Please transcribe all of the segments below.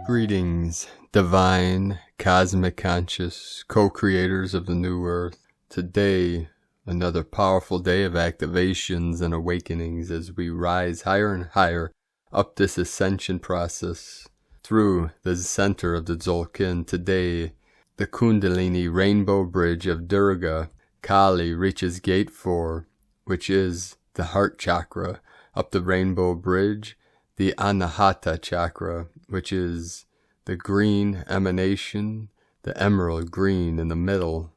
Greetings, divine, cosmic conscious, co-creators of the new earth. Today, another powerful day of activations and awakenings as we rise higher and higher up this ascension process through the center of the Tzolk'in. Today, the Kundalini rainbow bridge of Durga, Kali, reaches gate 4, which is the heart chakra. Up the rainbow bridge, the Anahata chakra, which is the green emanation, the emerald green in the middle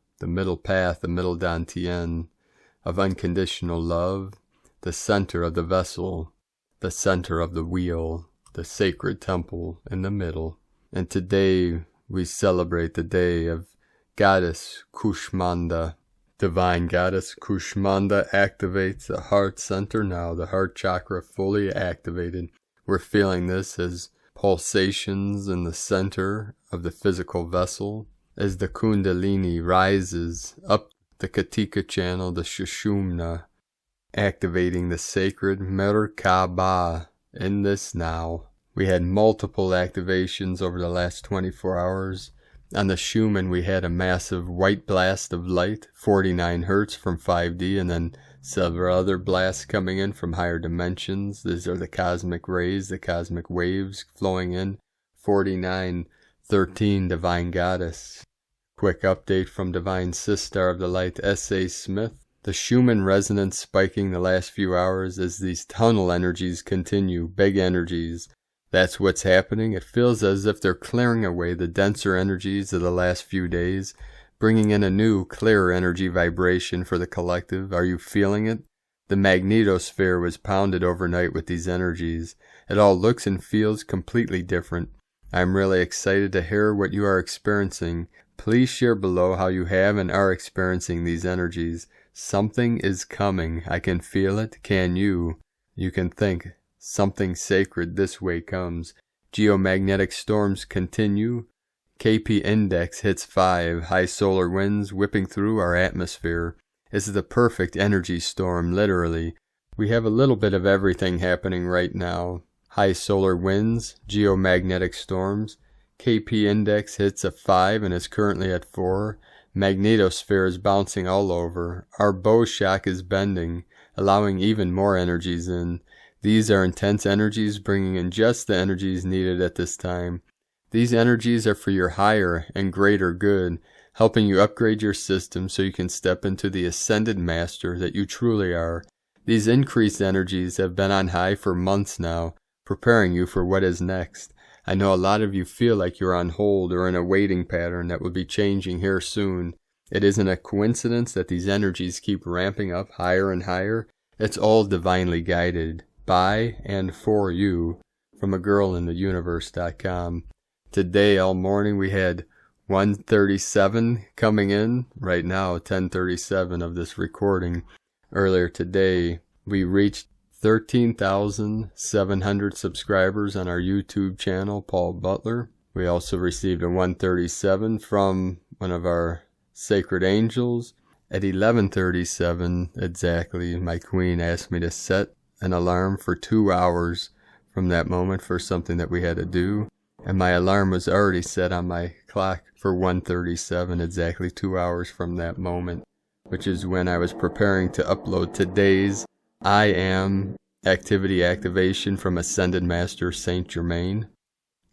path, the middle dantian of unconditional love, the center of the vessel, the center of the wheel, the sacred temple in the middle. And today we celebrate the day of Goddess Kushmanda. Divine Goddess Kushmanda activates the heart center now, the heart chakra fully activated. We're feeling this as pulsations in the center of the physical vessel as the Kundalini rises up the Katika channel, the Sushumna, activating the sacred Merkaba in this now. We had multiple activations over the last 24 hours. On the Schumann, we had a massive white blast of light, 49 hertz from 5D, and then several other blasts coming in from higher dimensions. These are the cosmic rays, the cosmic waves flowing in. 4913, Divine Goddess. Quick update from Divine Sister of the Light, S.A. Smith. The Schumann resonance spiking the last few hours as these tunnel energies continue, big energies. That's what's happening. It feels as if they're clearing away the denser energies of the last few days, bringing in a new, clearer energy vibration for the collective. Are you feeling it? The magnetosphere was pounded overnight with these energies. It all looks and feels completely different. I'm really excited to hear what you are experiencing. Please share below how you have and are experiencing these energies. Something is coming. I can feel it. Can you? You can think. Something sacred this way comes. Geomagnetic storms continue. KP index hits 5. High solar winds whipping through our atmosphere. This is the perfect energy storm, literally. We have a little bit of everything happening right now. High solar winds, geomagnetic storms. KP index hits a 5 and is currently at 4. Magnetosphere is bouncing all over. Our bow shock is bending, allowing even more energies in. These are intense energies, bringing in just the energies needed at this time. These energies are for your higher and greater good, helping you upgrade your system so you can step into the ascended master that you truly are. These increased energies have been on high for months now, preparing you for what is next. I know a lot of you feel like you're on hold or in a waiting pattern that will be changing here soon. It isn't a coincidence that these energies keep ramping up higher and higher. It's all divinely guided. By and for you, from agirlintheuniverse.com. Today, all morning, we had 137 coming in. Right now, 10:37 of this recording. Earlier today, we reached 13,700 subscribers on our YouTube channel, Paul Butler. We also received a 137 from one of our sacred angels. At 11:37 exactly, my queen asked me to set an alarm for 2 hours from that moment for something that we had to do, and my alarm was already set on my clock for 1:37, exactly 2 hours from that moment, which is when I was preparing to upload today's I Am activity activation from Ascended Master Saint Germain,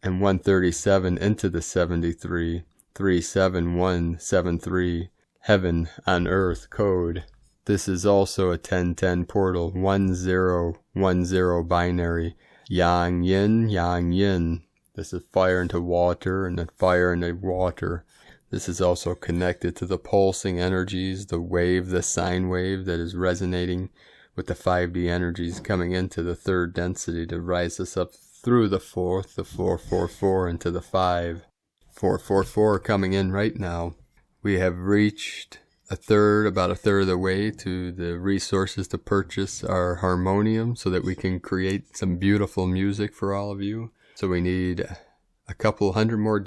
and 1:37 into the 73 37173 Heaven on Earth code. This is also a 1010 portal, 1010 binary, yang yin, yang yin. This is fire into water and then fire into water. This is also connected to the pulsing energies, the wave, the sine wave that is resonating with the 5D energies coming into the third density to rise us up through the fourth, the 444 into the 5. 444 coming in right now. We have reached about a third of the way to the resources to purchase our harmonium so that we can create some beautiful music for all of you. So we need a couple $100 more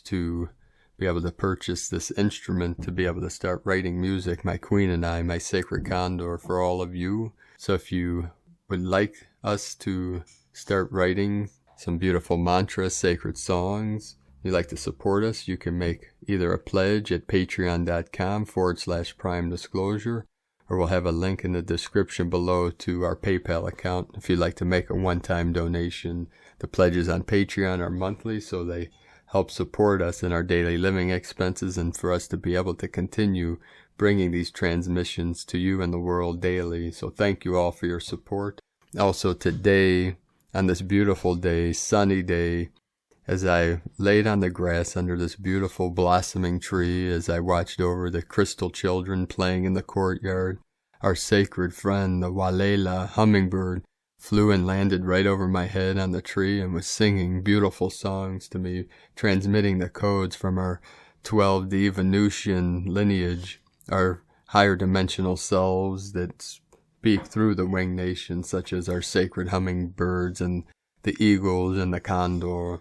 to be able to purchase this instrument to be able to start writing music, my queen and I, my sacred condor, for all of you. So if you would like us to start writing some beautiful mantras, sacred songs, you'd like to support us, you can make either a pledge at patreon.com/prime disclosure, or we'll have a link in the description below to our PayPal account if you'd like to make a one-time donation. The pledges on Patreon are monthly, so they help support us in our daily living expenses and for us to be able to continue bringing these transmissions to you and the world daily. So thank you all for your support. Also today, on this beautiful day, sunny day, as I laid on the grass under this beautiful blossoming tree, as I watched over the crystal children playing in the courtyard, our sacred friend, the Walela hummingbird, flew and landed right over my head on the tree and was singing beautiful songs to me, transmitting the codes from our 12D Venusian lineage, our higher dimensional selves that speak through the winged nations, such as our sacred hummingbirds and the eagles and the condor.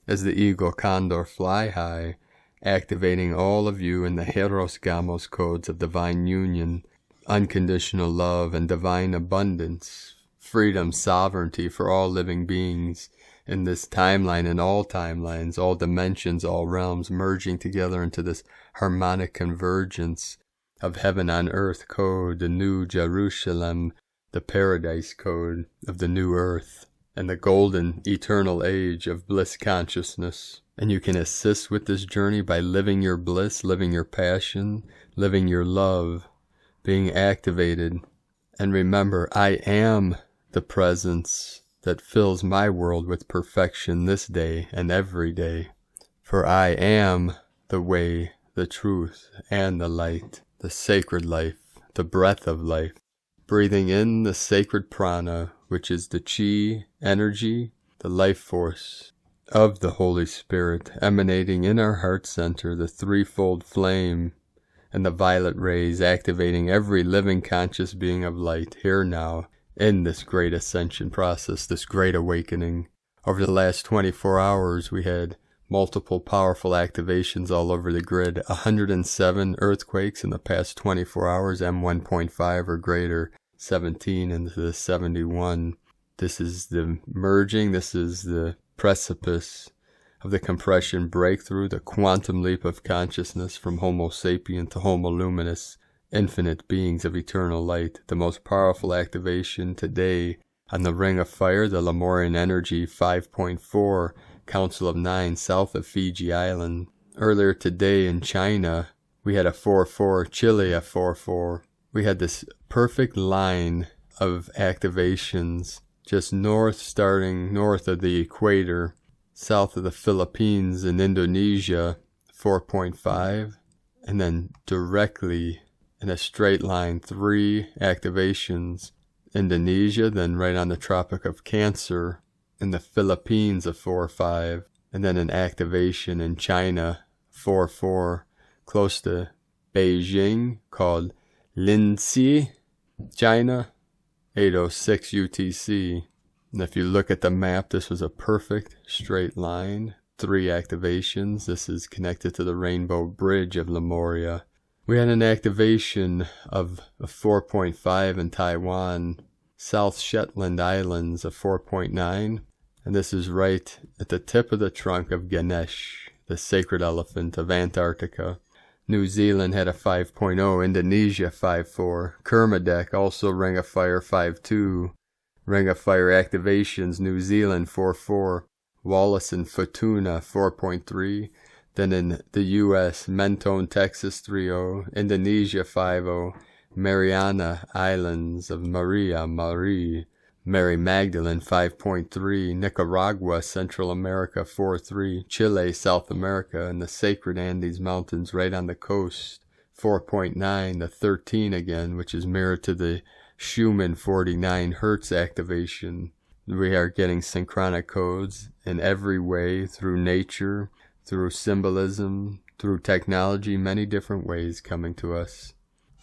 As the eagle condor fly high, activating all of you in the Hieros Gamos codes of divine union, unconditional love and divine abundance, freedom, sovereignty for all living beings in this timeline and all timelines, all dimensions, all realms, merging together into this harmonic convergence of heaven on earth code, the new Jerusalem, the paradise code of the new earth, and the golden eternal age of bliss consciousness. And you can assist with this journey by living your bliss, living your passion, living your love, being activated. And remember, I am the presence that fills my world with perfection this day and every day. For I am the way, the truth, and the light, the sacred life, the breath of life. Breathing in the sacred prana, which is the chi energy, the life force of the Holy Spirit, emanating in our heart center, the threefold flame, and the violet rays activating every living conscious being of light here now in this great ascension process, this great awakening. Over the last 24 hours, we had multiple powerful activations all over the grid. 107 earthquakes in the past 24 hours, M1.5 or greater, 17 into the 71. This is the merging, this is the precipice of the compression breakthrough, the quantum leap of consciousness from Homo sapien to Homo luminous, infinite beings of eternal light. The most powerful activation today on the Ring of Fire, the Lemurian Energy 5.4, Council of 9, south of Fiji Island. Earlier today in China, we had a 4-4, Chile a 4-4. We had this perfect line of activations just starting north of the equator, south of the Philippines and Indonesia, 4.5, and then directly in a straight line, 3 activations. Indonesia, then right on the Tropic of Cancer, in the Philippines, a 4-5, and then an activation in China, 4-4, close to Beijing, called Linxi, China, 806 UTC. And if you look at the map, this was a perfect straight line, 3 activations. This is connected to the Rainbow Bridge of Lemuria. We had an activation of a 4.5 in Taiwan, South Shetland Islands, a 4.9, and this is right at the tip of the trunk of Ganesh, the sacred elephant of Antarctica. New Zealand had a 5.0, Indonesia 5.4, Kermadec, also Ring of Fire 5.2, Ring of Fire activations, New Zealand 4.4, Wallace and Futuna 4.3, then in the U.S., Mentone, Texas 3.0, Indonesia 5.0, Mariana Islands of Mary Magdalene 5.3, Nicaragua, Central America 4.3, Chile, South America, and the sacred Andes Mountains right on the coast 4.9, the 13 again, which is mirrored to the Schumann 49 Hertz activation. We are getting synchronic codes in every way, through nature, through symbolism, through technology, many different ways coming to us.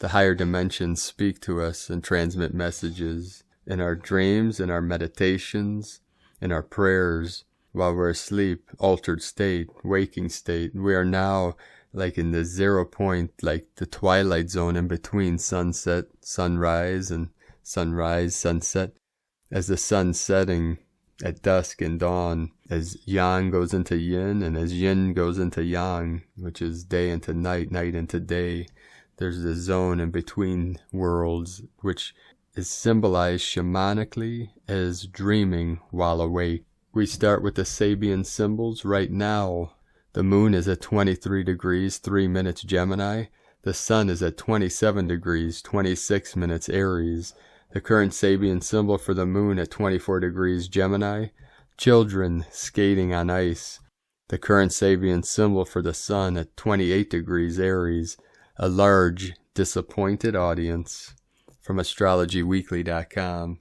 the higher dimensions speak to us and transmit messages in our dreams, in our meditations, in our prayers, while we're asleep, altered state, waking state. We are now like in the 0 point, like the twilight zone in between sunset, sunrise, and sunrise, sunset. As the sun setting at dusk and dawn, as yang goes into yin, and as yin goes into yang, which is day into night, night into day, there's the zone in between worlds, which is symbolized shamanically as dreaming while awake. We start with the Sabian symbols right now. The moon is at 23 degrees, 3 minutes Gemini. The sun is at 27 degrees, 26 minutes Aries. The current Sabian symbol for the moon at 24 degrees Gemini. Children skating on ice. The current Sabian symbol for the sun at 28 degrees Aries. A large, disappointed audience. From astrologyweekly.com.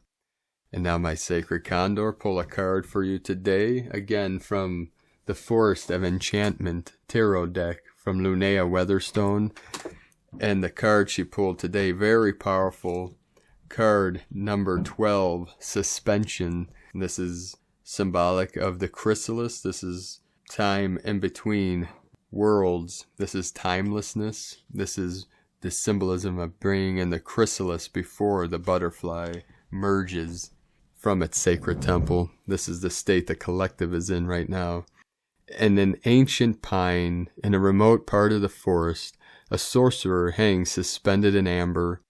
And now my sacred Condor, pull a card for you today, again from the Forest of Enchantment Tarot deck from Lunea Weatherstone. And the card she pulled today, very powerful, card number 12, Suspension. This is symbolic of the chrysalis. This is time in between worlds. This is timelessness. This is the symbolism of bringing in the chrysalis before the butterfly merges from its sacred temple. This is the state the collective is in right now. In an ancient pine, in a remote part of the forest, a sorcerer hangs suspended in amber.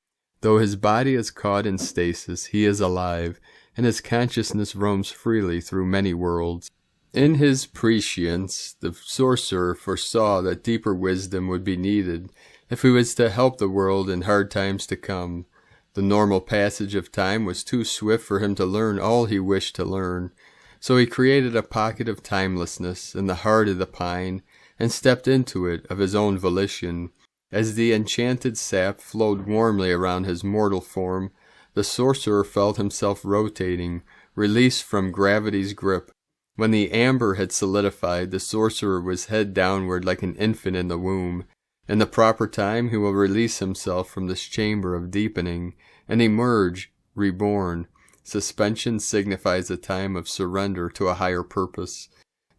Though his body is caught in stasis, he is alive, and his consciousness roams freely through many worlds. In his prescience, the sorcerer foresaw that deeper wisdom would be needed if he was to help the world in hard times to come. The normal passage of time was too swift for him to learn all he wished to learn, so he created a pocket of timelessness in the heart of the pine and stepped into it of his own volition. As the enchanted sap flowed warmly around his mortal form, the sorcerer felt himself rotating, released from gravity's grip. When the amber had solidified, the sorcerer was head downward like an infant in the womb. In the proper time, he will release himself from this chamber of deepening and emerge, reborn. Suspension signifies a time of surrender to a higher purpose.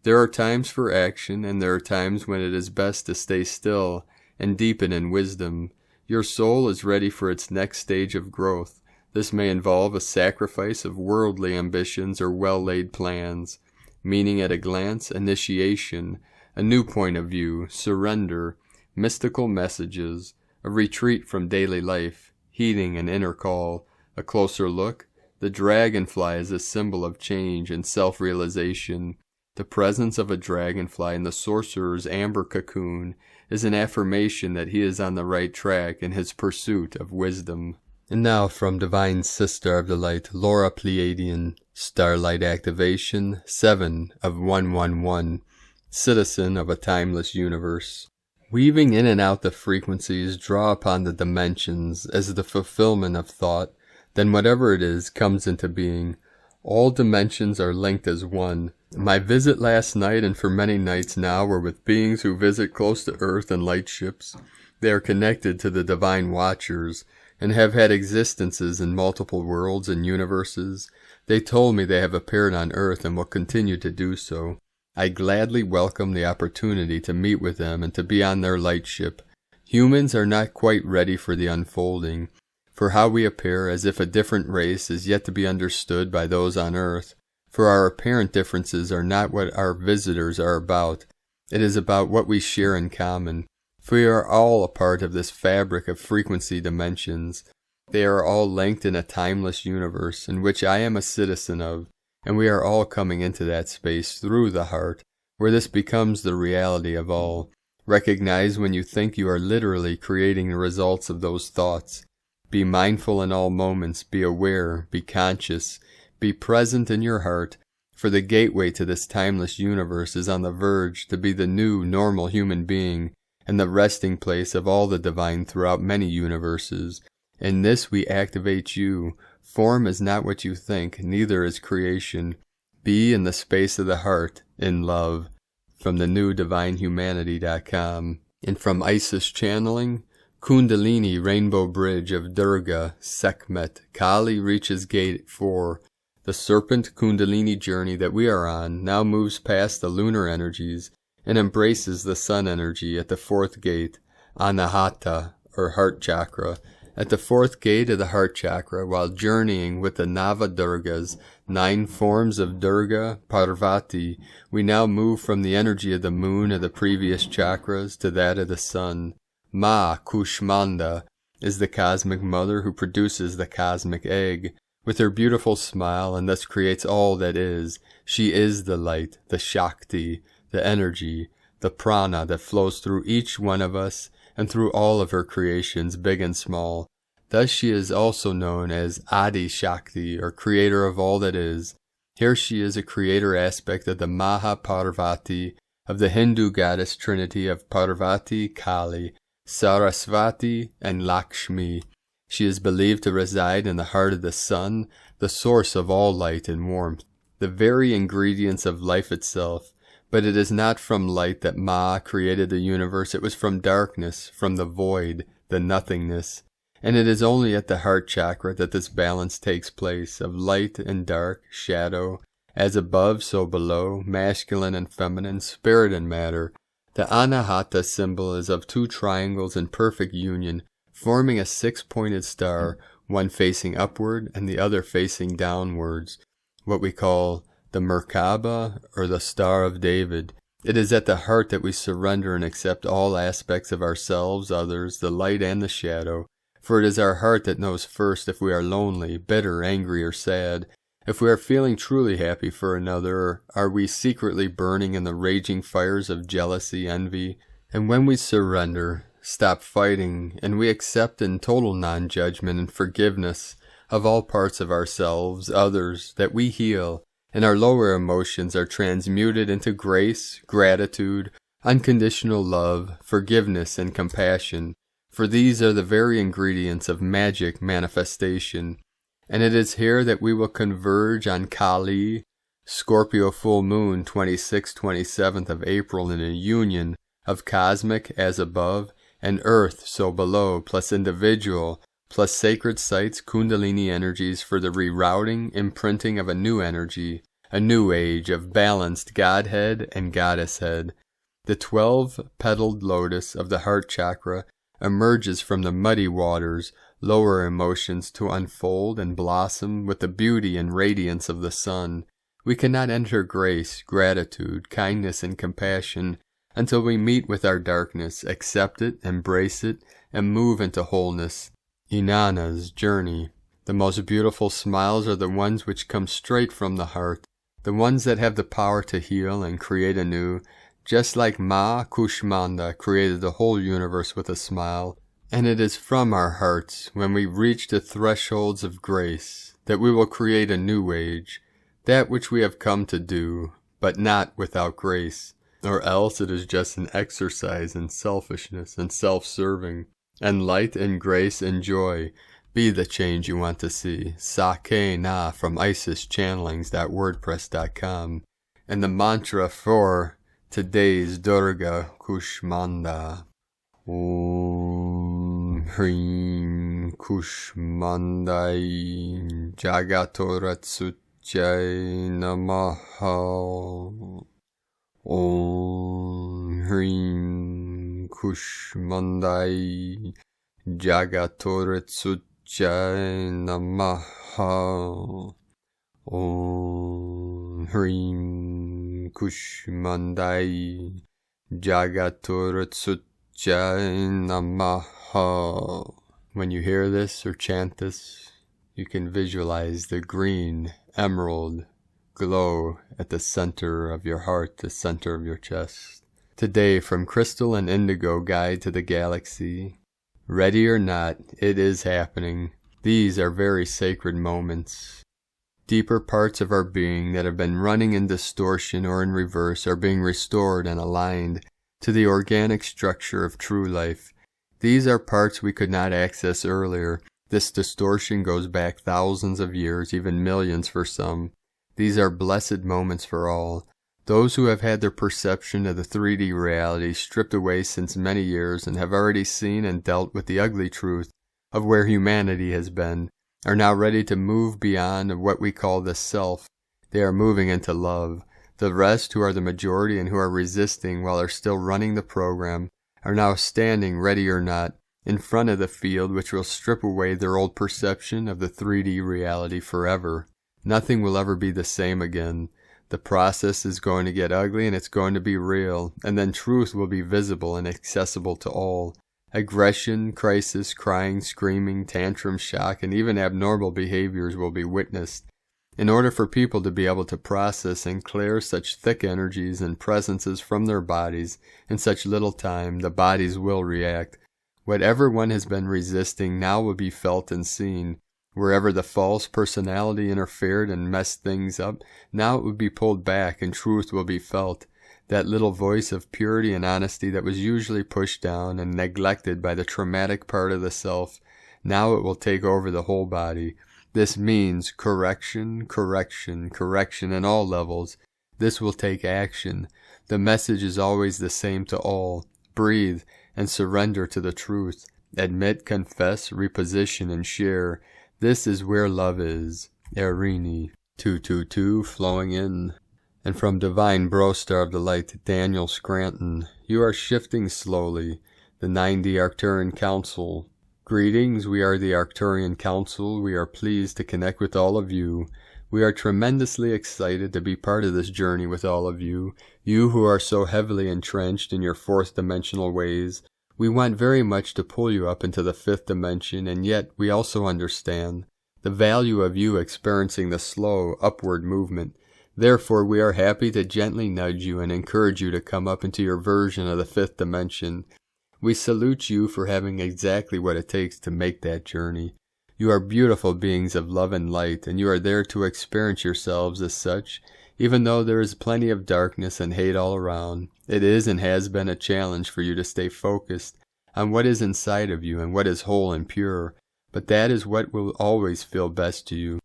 There are times for action, and there are times when it is best to stay still and deepen in wisdom. Your soul is ready for its next stage of growth. This may involve a sacrifice of worldly ambitions or well-laid plans, meaning at a glance, initiation, a new point of view, surrender, mystical messages, a retreat from daily life, heeding an inner call, a closer look. The dragonfly is a symbol of change and self-realization. The presence of a dragonfly in the sorcerer's amber cocoon is an affirmation that he is on the right track in his pursuit of wisdom. And now from Divine Sister of the Light, Laura Pleiadian, Starlight Activation, 7 of 111, Citizen of a Timeless Universe. Weaving in and out the frequencies, draw upon the dimensions as the fulfillment of thought, then whatever it is comes into being. All dimensions are linked as one. My visit last night and for many nights now were with beings who visit close to Earth in light ships. They are connected to the Divine Watchers and have had existences in multiple worlds and universes. They told me they have appeared on Earth and will continue to do so. I gladly welcome the opportunity to meet with them and to be on their light ship. Humans are not quite ready for the unfolding, for how we appear as if a different race is yet to be understood by those on Earth. For our apparent differences are not what our visitors are about. It is about what we share in common. For we are all a part of this fabric of frequency dimensions. They are all linked in a timeless universe in which I am a citizen of. And we are all coming into that space through the heart, where this becomes the reality of all. Recognize when you think you are literally creating the results of those thoughts. Be mindful in all moments, be aware, be conscious, be present in your heart, for the gateway to this timeless universe is on the verge to be the new normal human being, and the resting place of all the divine throughout many universes. In this we activate you. Form is not what you think, neither is creation. Be in the space of the heart, in love. From the new divinehumanity.com. And from Isis Channeling, Kundalini Rainbow Bridge of Durga, Sekhmet, Kali reaches Gate 4. The Serpent Kundalini journey that we are on now moves past the lunar energies and embraces the sun energy at the 4th gate, Anahata, or heart chakra. At the 4th gate of the heart chakra, while journeying with the Nava Durgas, 9 forms of Durga, Parvati, we now move from the energy of the moon of the previous chakras to that of the sun. Ma, Kushmanda, is the cosmic mother who produces the cosmic egg. With her beautiful smile and thus creates all that is, she is the light, the Shakti, the energy, the prana that flows through each one of us and through all of her creations, big and small. Thus she is also known as Adi Shakti, or creator of all that is. Here she is a creator aspect of the Maha Parvati, of the Hindu goddess trinity of Parvati, Kali, Sarasvati, and Lakshmi. She is believed to reside in the heart of the sun, the source of all light and warmth, the very ingredients of life itself. But it is not from light that Ma created the universe. It was from darkness, from the void, the nothingness. And it is only at the heart chakra that this balance takes place, of light and dark, shadow, as above so below, masculine and feminine, spirit and matter. The Anahata symbol is of 2 triangles in perfect union, forming a 6-pointed star, one facing upward and the other facing downwards, what we call the Merkaba, or the Star of David. It is at the heart that we surrender and accept all aspects of ourselves, others, the light and the shadow, for it is our heart that knows first if we are lonely, bitter, angry, or sad, if we are feeling truly happy for another, or are we secretly burning in the raging fires of jealousy, envy. And when we surrender, stop fighting, and we accept in total non-judgment and forgiveness of all parts of ourselves, others, that we heal, and our lower emotions are transmuted into grace, gratitude, unconditional love, forgiveness, and compassion, for these are the very ingredients of magic manifestation. And it is here that we will converge on Kali, Scorpio full moon 26th-27th of April, in a union of cosmic as above and earth so below, plus individual, plus sacred sites, Kundalini energies for the rerouting, imprinting of a new energy, a new age of balanced Godhead and Goddess head. The 12-petaled lotus of the heart chakra emerges from the muddy waters, lower emotions to unfold and blossom with the beauty and radiance of the sun. We cannot enter grace, gratitude, kindness, and compassion until we meet with our darkness, accept it, embrace it, and move into wholeness. Inanna's journey. The most beautiful smiles are the ones which come straight from the heart, the ones that have the power to heal and create anew, just like Ma Kushmanda created the whole universe with a smile. And it is from our hearts, when we reach the thresholds of grace, that we will create a new age, that which we have come to do, but not without grace, or else it is just an exercise in selfishness and self-serving. And light and grace and joy be the change you want to see. Sake Na from IsisChannelings.wordpress.com. And the mantra for today's Durga Kushmanda. Om Hrim Kushmandai Jagatoratsuchai Namaha. Om Hrim Kushmandai Jagatoratsuchai Namaha. Om Hrim Kushmandai Jagatoratsuchai Namaha. When you hear this or chant this, you can visualize the green emerald glow at the center of your heart, the center of your chest. Today, from Crystal and Indigo Guide to the Galaxy. Ready or not, it is happening. These are very sacred moments. Deeper parts of our being that have been running in distortion or in reverse are being restored and aligned to the organic structure of true life. These are parts we could not access earlier. This distortion goes back thousands of years, even millions for some. These are blessed moments for all. Those who have had their perception of the 3D reality stripped away since many years and have already seen and dealt with the ugly truth of where humanity has been, are now ready to move beyond what we call the self. They are moving into love. The rest, who are the majority and who are resisting while are still running the program, are now standing, ready or not, in front of the field which will strip away their old perception of the 3D reality forever. Nothing will ever be the same again. The process is going to get ugly and it's going to be real, and then truth will be visible and accessible to all. Aggression, crisis, crying, screaming, tantrum, shock, and even abnormal behaviors will be witnessed. In order for people to be able to process and clear such thick energies and presences from their bodies in such little time, the bodies will react. Whatever one has been resisting now will be felt and seen. Wherever the false personality interfered and messed things up, now it will be pulled back and truth will be felt. That little voice of purity and honesty that was usually pushed down and neglected by the traumatic part of the self, now it will take over the whole body. This means correction, correction, correction in all levels. This will take action. The message is always the same to all. Breathe and surrender to the truth. Admit, confess, reposition, and share. This is where love is. Erini. 222 flowing in. And from Divine Brostar of the Light, Daniel Scranton. You are shifting slowly. The 90 Arcturian Council. Greetings, we are the Arcturian Council. We are pleased to connect with all of you. We are tremendously excited to be part of this journey with all of you. You who are so heavily entrenched in your fourth dimensional ways. We want very much to pull you up into the fifth dimension, and yet we also understand the value of you experiencing the slow, upward movement. Therefore, we are happy to gently nudge you and encourage you to come up into your version of the fifth dimension. We salute you for having exactly what it takes to make that journey. You are beautiful beings of love and light, and you are there to experience yourselves as such. Even though there is plenty of darkness and hate all around, it is and has been a challenge for you to stay focused on what is inside of you and what is whole and pure. But that is what will always feel best to you.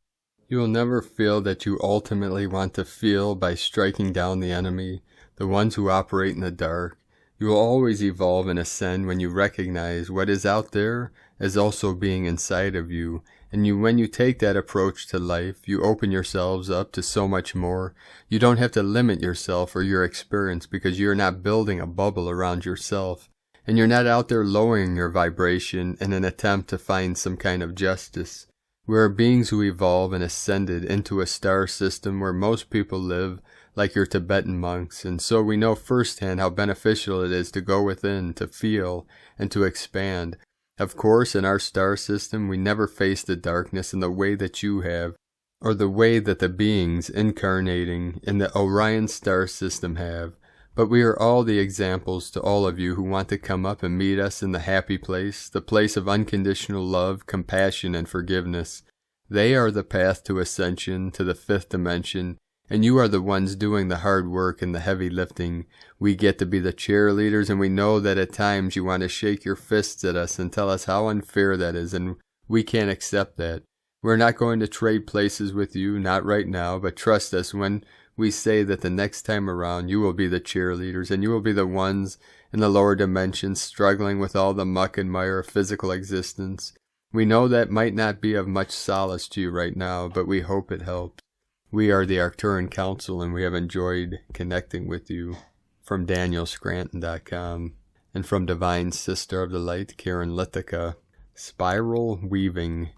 You will never feel that you ultimately want to feel by striking down the enemy, the ones who operate in the dark. You will always evolve and ascend when you recognize what is out there as also being inside of you. And when you take that approach to life, you open yourselves up to so much more. You don't have to limit yourself or your experience because you're not building a bubble around yourself. And you're not out there lowering your vibration in an attempt to find some kind of justice. We are beings who evolve and ascended into a star system where most people live, like your Tibetan monks, and so we know firsthand how beneficial it is to go within, to feel, and to expand. Of course, in our star system, we never face the darkness in the way that you have, or the way that the beings incarnating in the Orion star system have. But we are all the examples to all of you who want to come up and meet us in the happy place, the place of unconditional love, compassion, and forgiveness. They are the path to ascension, to the fifth dimension, and you are the ones doing the hard work and the heavy lifting. We get to be the cheerleaders, and we know that at times you want to shake your fists at us and tell us how unfair that is, and we can't accept that. We're not going to trade places with you, not right now, but trust us when we say that the next time around you will be the cheerleaders, and you will be the ones in the lower dimensions struggling with all the muck and mire of physical existence. We know that might not be of much solace to you right now, but we hope it helps. We are the Arcturian Council, and we have enjoyed connecting with you. From DanielScranton.com, and from Divine Sister of the Light, Karen Lithica. Spiral weaving,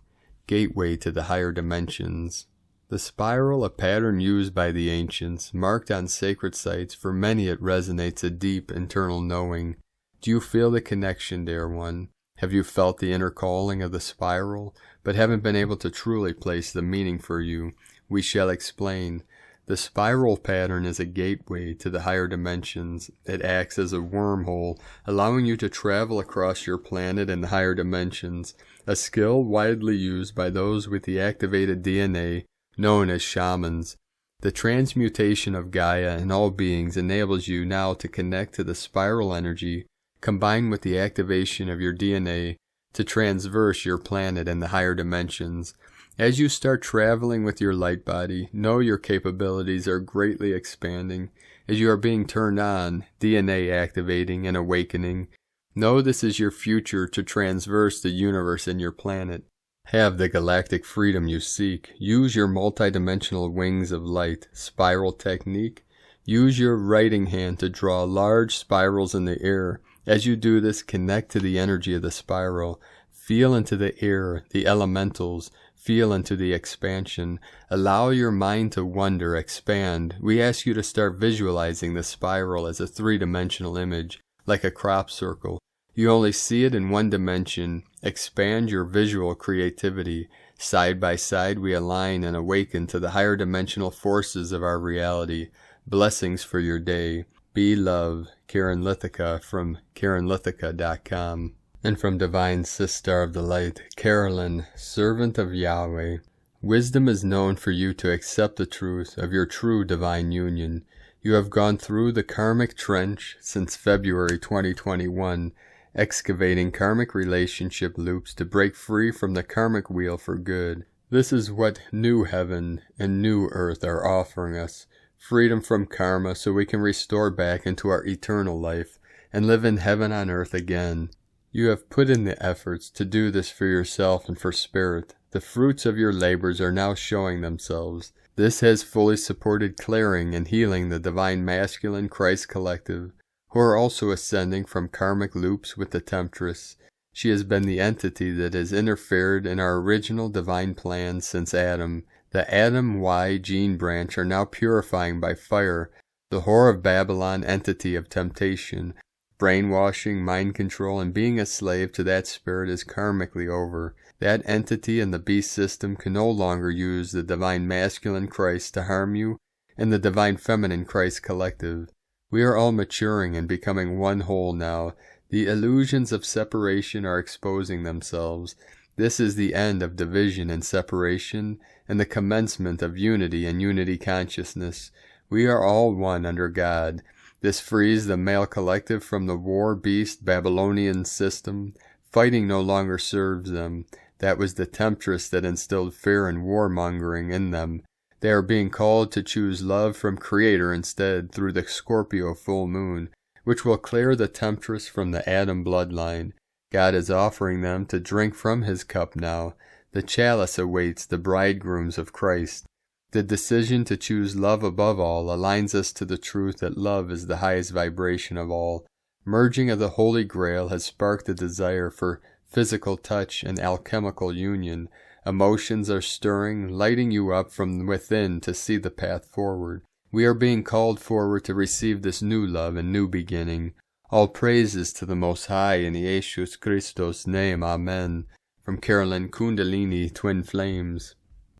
gateway to the higher dimensions. The spiral, a pattern used by the ancients, marked on sacred sites. For many it resonates a deep internal knowing. Do you feel the connection, dear one? Have you felt the inner calling of the spiral, but haven't been able to truly place the meaning for you? We shall explain. The spiral pattern is a gateway to the higher dimensions. It acts as a wormhole, allowing you to travel across your planet in the higher dimensions, a skill widely used by those with the activated DNA, known as shamans. The transmutation of Gaia in all beings enables you now to connect to the spiral energy, combined with the activation of your DNA, to transverse your planet in the higher dimensions. As you start traveling with your light body, know your capabilities are greatly expanding. As you are being turned on, DNA activating and awakening, know this is your future to transverse the universe and your planet. Have the galactic freedom you seek. Use your multidimensional wings of light, spiral technique. Use your writing hand to draw large spirals in the air. As you do this, connect to the energy of the spiral. Feel into the air, the elementals. Feel into the expansion. Allow your mind to wonder, expand. We ask you to start visualizing the spiral as a three-dimensional image, like a crop circle. You only see it in one dimension. Expand your visual creativity. Side by side, we align and awaken to the higher dimensional forces of our reality. Blessings for your day. Be love. Karen Lithica from KarenLithica.com. And from Divine Sister of the Light, Carolyn, Servant of Yahweh. Wisdom is known for you to accept the truth of your true divine union. You have gone through the karmic trench since February 2021, excavating karmic relationship loops to break free from the karmic wheel for good. This is what new heaven and new earth are offering us. Freedom from karma so we can restore back into our eternal life and live in heaven on earth again. You have put in the efforts to do this for yourself and for spirit. The fruits of your labors are now showing themselves. This has fully supported clearing and healing the Divine Masculine Christ Collective, who are also ascending from karmic loops with the Temptress. She has been the entity that has interfered in our original divine plan since Adam. The Adam Y gene branch are now purifying by fire the Whore of Babylon entity of temptation. Brainwashing, mind control, and being a slave to that spirit is karmically over. That entity and the beast system can no longer use the Divine Masculine Christ to harm you and the Divine Feminine Christ Collective. We are all maturing and becoming one whole now. The illusions of separation are exposing themselves. This is the end of division and separation and the commencement of unity and unity consciousness. We are all one under God. This frees the male collective from the war beast Babylonian system. Fighting no longer serves them. That was the temptress that instilled fear and warmongering in them. They are being called to choose love from Creator instead through the Scorpio full moon, which will clear the temptress from the Adam bloodline. God is offering them to drink from his cup now. The chalice awaits the bridegrooms of Christ. The decision to choose love above all aligns us to the truth that love is the highest vibration of all. Merging of the Holy Grail has sparked the desire for physical touch and alchemical union. Emotions are stirring, lighting you up from within to see the path forward. We are being called forward to receive this new love and new beginning. All praises to the Most High in Jesus Christos' name, Amen. From Carolyn Kundalini, Twin Flames.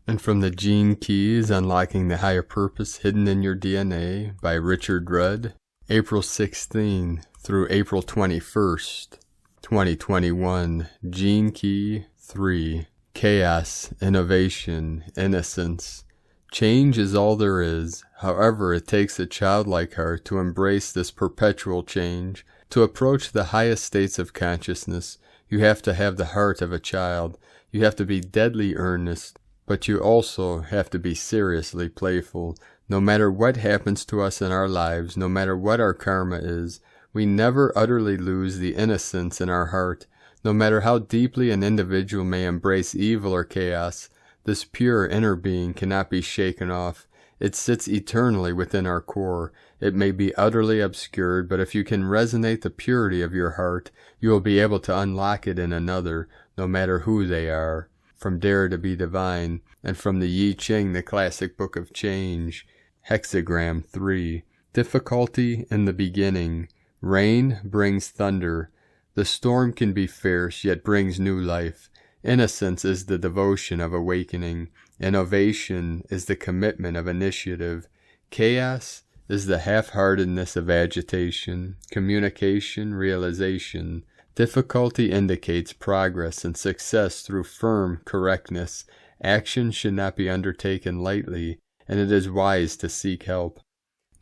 And from the Gene Keys, Unlocking the Higher Purpose Hidden in Your DNA by Richard Rudd, April 16 through April 21st, 2021, Gene Key 3, Chaos, Innovation, Innocence. Change is all there is. However, it takes a childlike heart to embrace this perpetual change. To approach the highest states of consciousness, you have to have the heart of a child. You have to be deadly earnest. But you also have to be seriously playful. No matter what happens to us in our lives, no matter what our karma is, we never utterly lose the innocence in our heart. No matter how deeply an individual may embrace evil or chaos, this pure inner being cannot be shaken off. It sits eternally within our core. It may be utterly obscured, but if you can resonate the purity of your heart, you will be able to unlock it in another, no matter who they are. From Dare to be Divine, and from the I Ching, the classic book of change. Hexagram 3. Difficulty in the beginning. Rain brings thunder. The storm can be fierce, yet brings new life. Innocence is the devotion of awakening. Innovation is the commitment of initiative. Chaos is the half-heartedness of agitation. Communication, realization. Difficulty indicates progress and success through firm correctness. Action should not be undertaken lightly, and it is wise to seek help.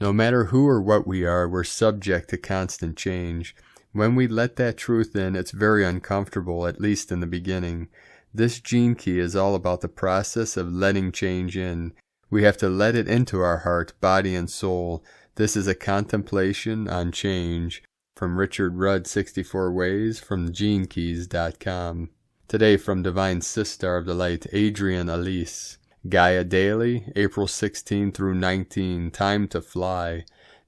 No matter who or what we are, we're subject to constant change. When we let that truth in, it's very uncomfortable, at least in the beginning. This gene key is all about the process of letting change in. We have to let it into our heart, body, and soul. This is a contemplation on change. From Richard Rudd, 64 Ways, from GeneKeys.com. Today from Divine Sister of the Light, Adrian Elise. Gaia Daily, April 16 through 19, time to fly.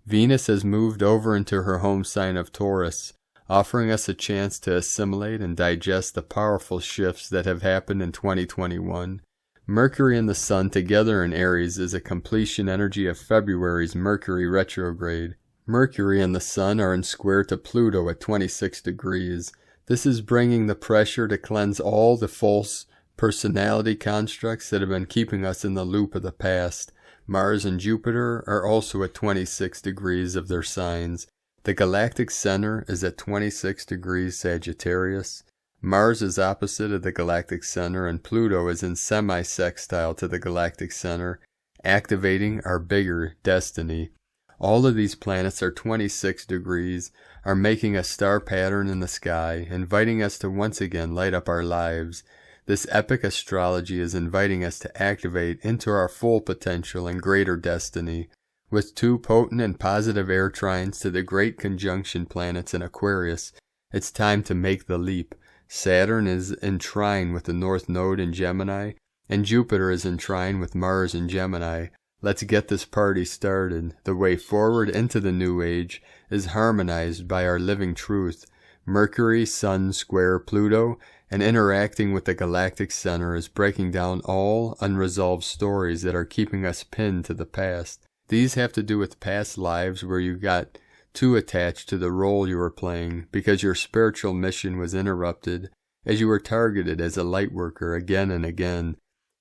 Venus has moved over into her home sign of Taurus, offering us a chance to assimilate and digest the powerful shifts that have happened in 2021. Mercury and the Sun together in Aries is a completion energy of February's Mercury retrograde. Mercury and the Sun are in square to Pluto at 26 degrees. This is bringing the pressure to cleanse all the false personality constructs that have been keeping us in the loop of the past. Mars and Jupiter are also at 26 degrees of their signs. The galactic center is at 26 degrees Sagittarius. Mars is opposite of the galactic center, and Pluto is in semi-sextile to the galactic center, activating our bigger destiny. All of these planets are 26 degrees, are making a star pattern in the sky, inviting us to once again light up our lives. This epic astrology is inviting us to activate into our full potential and greater destiny. With 2 potent and positive air trines to the great conjunction planets in Aquarius, it's time to make the leap. Saturn is in trine with the North Node in Gemini, and Jupiter is in trine with Mars in Gemini. Let's get this party started. The way forward into the new age is harmonized by our living truth. Mercury, Sun square Pluto, and interacting with the galactic center is breaking down all unresolved stories that are keeping us pinned to the past. These have to do with past lives where you got too attached to the role you were playing because your spiritual mission was interrupted as you were targeted as a light worker again and again.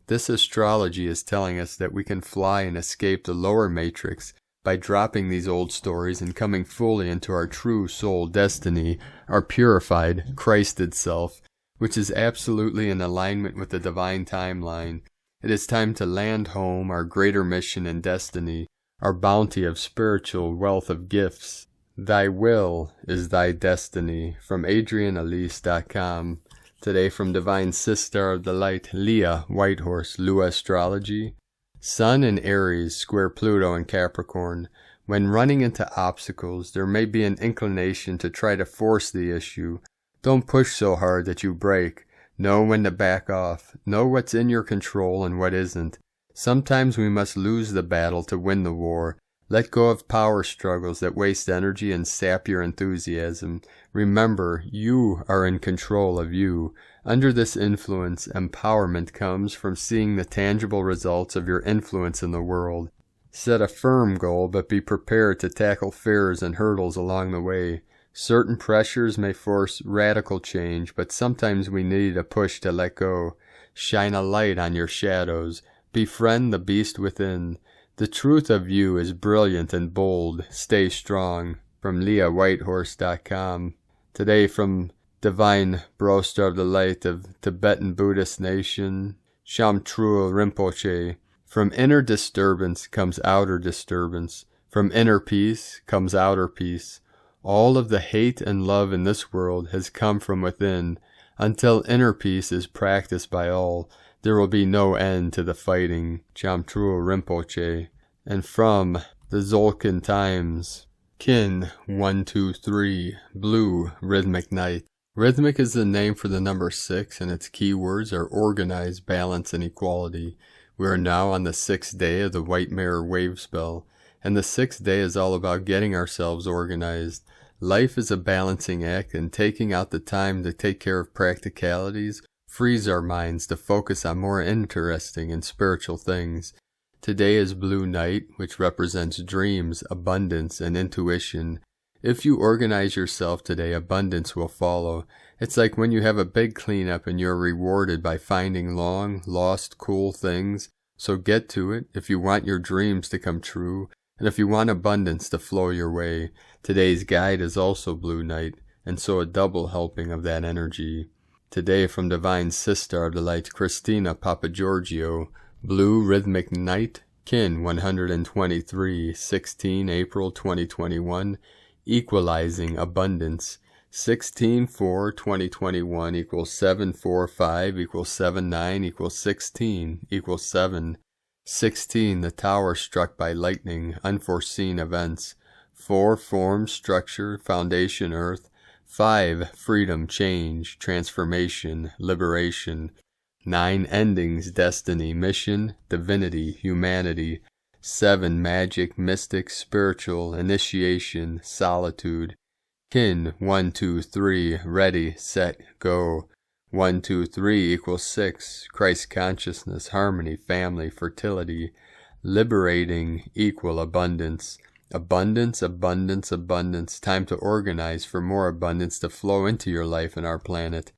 This astrology is telling us that we can fly and escape the lower matrix by dropping these old stories and coming fully into our true soul destiny, our purified, Christed self, which is absolutely in alignment with the divine timeline. It is time to land home our greater mission and destiny, our bounty of spiritual wealth of gifts. Thy will is thy destiny. From AdrianElise.com. Today from Divine Sister of the Light, Leah Whitehorse, Lua Astrology. Sun in Aries, square Pluto in Capricorn. When running into obstacles, there may be an inclination to try to force the issue. Don't push so hard that you break. Know when to back off. Know what's in your control and what isn't. Sometimes we must lose the battle to win the war. Let go of power struggles that waste energy and sap your enthusiasm. Remember, you are in control of you. Under this influence, empowerment comes from seeing the tangible results of your influence in the world. Set a firm goal, but be prepared to tackle fears and hurdles along the way. Certain pressures may force radical change, but sometimes we need a push to let go. Shine a light on your shadows. Befriend the beast within. The truth of you is brilliant and bold. Stay strong. From LeahWhitehorse.com. Today from Divine Broster of the Light of Tibetan Buddhist Nation, Shamtrul Rinpoche. From inner disturbance comes outer disturbance. From inner peace comes outer peace. All of the hate and love in this world has come from within. Until inner peace is practiced by all, there will be no end to the fighting. Shamtrul Rinpoche. And from the Zolkin Times, Kin 123, Blue Rhythmic Night. Rhythmic is the name for the number 6, and its keywords are organize, balance, and equality. We are now on the 6th day of the White Mirror Wave Spell, and the 6th day is all about getting ourselves organized. Life is a balancing act, and taking out the time to take care of practicalities frees our minds to focus on more interesting and spiritual things. Today is Blue Night, which represents dreams, abundance, and intuition. If you organize yourself today, abundance will follow. It's like when you have a big cleanup and you're rewarded by finding long, lost, cool things. So get to it if you want your dreams to come true, and if you want abundance to flow your way. Today's guide is also Blue Night, and so a double helping of that energy. Today from Divine Sister of the Light, Christina Papagiorgio, Blue Rhythmic Night, Kin 123, 16 April 2021, Equalizing Abundance. 16-4-2021 equals 7-4-5 equals 7-9 equals 16 equals 7. 16, the tower struck by lightning, unforeseen events. 4, form, structure, foundation, earth. 5, freedom, change, transformation, liberation. 9, endings, destiny, mission, divinity, humanity. 7, magic, mystic, spiritual, initiation, solitude. Kin, 1, 2, 3, ready, set, go. 1, 2, 3 equals 6, Christ consciousness, harmony, family, fertility, liberating, equal abundance. Abundance, abundance, abundance. Time to organize for more abundance to flow into your life and our planet.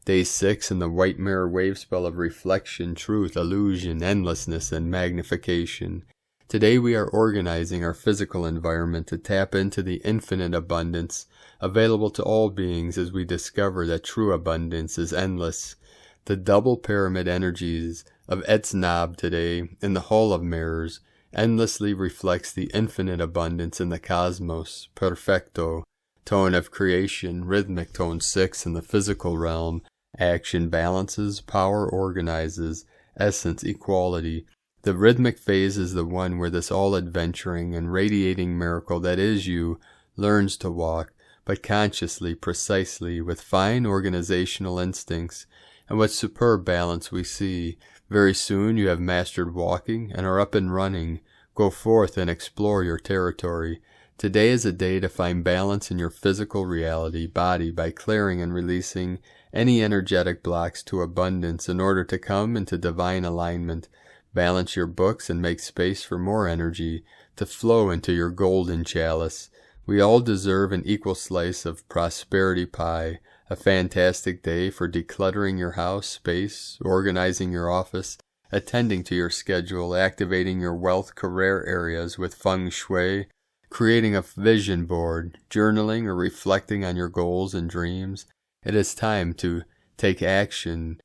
Day 6 in the white mirror wave spell of reflection, truth, illusion, endlessness, and magnification. Today we are organizing our physical environment to tap into the infinite abundance available to all beings as we discover that true abundance is endless. The double pyramid energies of Etznab today in the Hall of Mirrors endlessly reflects the infinite abundance in the cosmos, perfecto, tone of creation, rhythmic tone 6 in the physical realm, action balances, power organizes, essence equality. The rhythmic phase is the one where this all-adventuring and radiating miracle that is you learns to walk, but consciously, precisely, with fine organizational instincts, and what superb balance we see. Very soon you have mastered walking and are up and running. Go forth and explore your territory. Today is a day to find balance in your physical reality, body, by clearing and releasing any energetic blocks to abundance in order to come into divine alignment. Balance your books and make space for more energy to flow into your golden chalice. We all deserve an equal slice of prosperity pie. A fantastic day for decluttering your house, space, organizing your office, attending to your schedule, activating your wealth career areas with feng shui, creating a vision board, journaling or reflecting on your goals and dreams. It is time to take action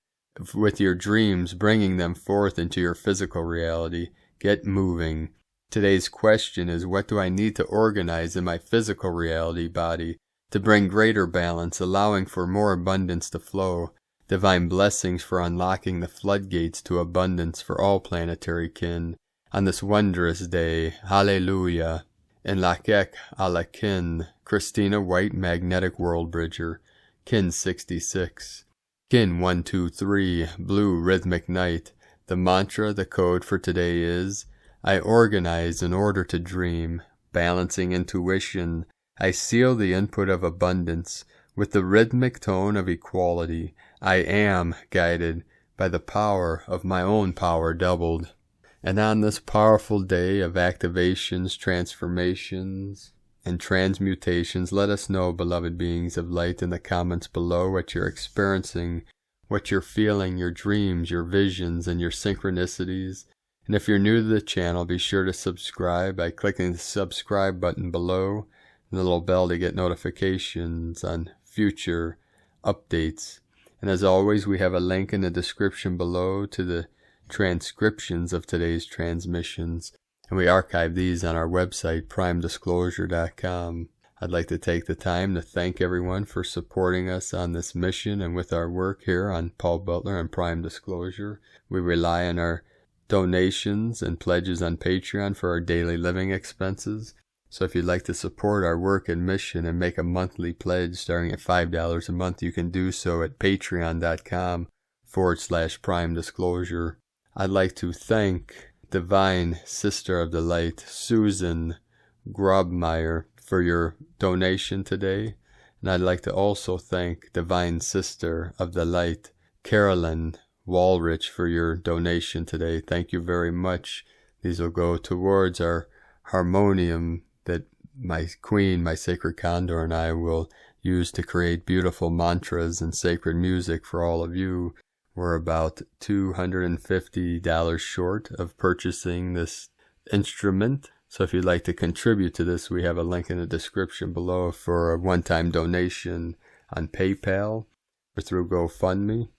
with your dreams, bringing them forth into your physical reality. Get moving. Today's question is, what do I need to organize in my physical reality body to bring greater balance, allowing for more abundance to flow? Divine blessings for unlocking the floodgates to abundance for all planetary kin on this wondrous day. Hallelujah. In Lakek Alakin, Christina White, Magnetic World Bridger, Kin 66. Kin 1, 2, 3, Blue Rhythmic Night. The mantra, the code for today is, I organize in order to dream, balancing intuition. I seal the input of abundance with the rhythmic tone of equality. I am guided by the power of my own power doubled. And on this powerful day of activations, transformations, and transmutations, let us know, beloved beings of light, in the comments below what you're experiencing, what you're feeling, your dreams, your visions, and your synchronicities. And if you're new to the channel, be sure to subscribe by clicking the subscribe button below and the little bell to get notifications on future updates. And as always, we have a link in the description below to the transcriptions of today's transmissions, and we archive these on our website, primedisclosure.com. I'd like to take the time to thank everyone for supporting us on this mission and with our work here on Paul Butler and Prime Disclosure. We rely on our donations and pledges on Patreon for our daily living expenses. So if you'd like to support our work and mission and make a monthly pledge starting at $5 a month, you can do so at patreon.com/Prime Disclosure. I'd like to thank Divine Sister of the Light, Susan Grobmeyer, for your donation today. And I'd like to also thank Divine Sister of the Light, Carolyn Walrich, for your donation today. Thank you very much. These will go towards our harmonium that my queen, my sacred Condor, and I will use to create beautiful mantras and sacred music for all of you. We're about $250 short of purchasing this instrument. So if you'd like to contribute to this, we have a link in the description below for a one-time donation on PayPal or through GoFundMe.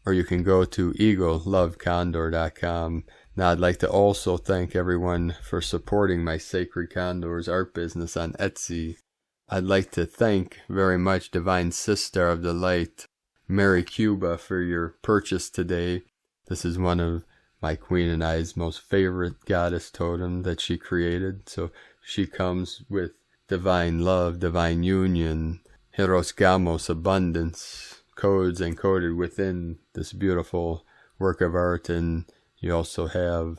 Or you can go to eaglelovecondor.com. Now I'd like to also thank everyone for supporting my Sacred Condors art business on Etsy. I'd like to thank very much Divine Sister of the Light, Mary Cuba, for your purchase today. This is one of my Queen and I's most favorite goddess totem that she created. So she comes with divine love, divine union, Hieros, Gamos, abundance, codes encoded within this beautiful work of art. And you also have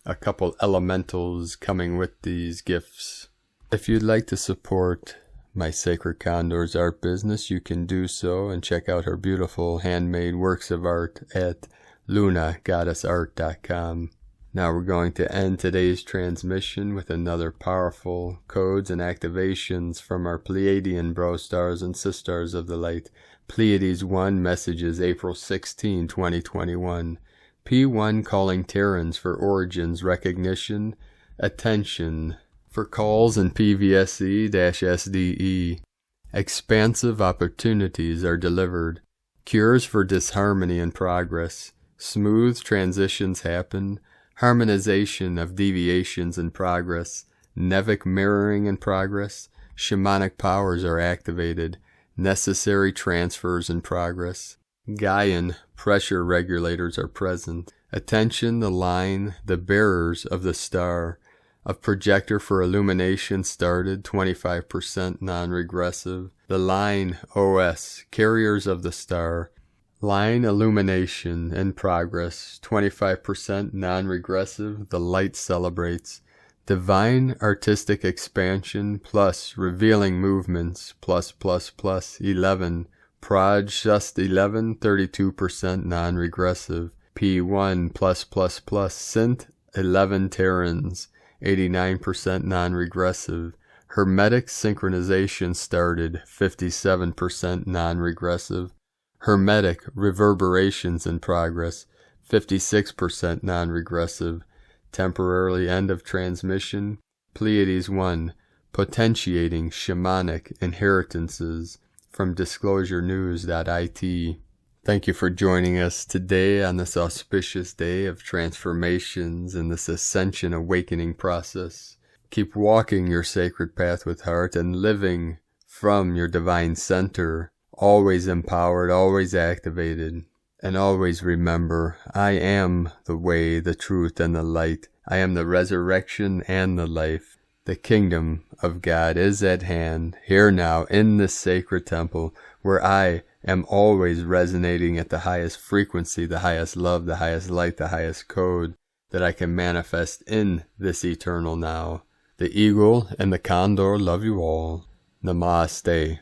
a couple elementals coming with these gifts. If you'd like to support my Sacred Condor's art business, you can do so and check out her beautiful handmade works of art at lunagoddessart.com. Now we're going to end today's transmission with another powerful codes and activations from our Pleiadian bro stars and sisters of the light. Pleiades 1 messages April 16, 2021. P1 calling Terrans for origins recognition, attention. For calls in PVSE-SDE, expansive opportunities are delivered. Cures for disharmony in progress. Smooth transitions happen. Harmonization of deviations in progress. Nevic mirroring in progress. Shamanic powers are activated. Necessary transfers in progress. Gaian pressure regulators are present. Attention the line, the bearers of the star. A projector for illumination started, 25% non-regressive. The line OS, carriers of the star. Line illumination in progress, 25% non-regressive. The light celebrates. Divine artistic expansion plus revealing movements plus 11. Proj just 11, 32% non-regressive. P1 plus Sint 11 Terrans. 89% non-regressive. Hermetic synchronization started, 57% non-regressive. Hermetic reverberations in progress, 56% non-regressive. Temporarily end of transmission. Pleiades 1, potentiating shamanic inheritances from disclosurenews.it. Thank you for joining us today on this auspicious day of transformations in this ascension awakening process. Keep walking your sacred path with heart and living from your divine center, always empowered, always activated. And always remember, I am the way, the truth, and the light. I am the resurrection and the life. The kingdom of God is at hand, here now, in this sacred temple, where I am always resonating at the highest frequency, the highest love, the highest light, the highest code that I can manifest in this eternal now. The eagle and the condor love you all. Namaste.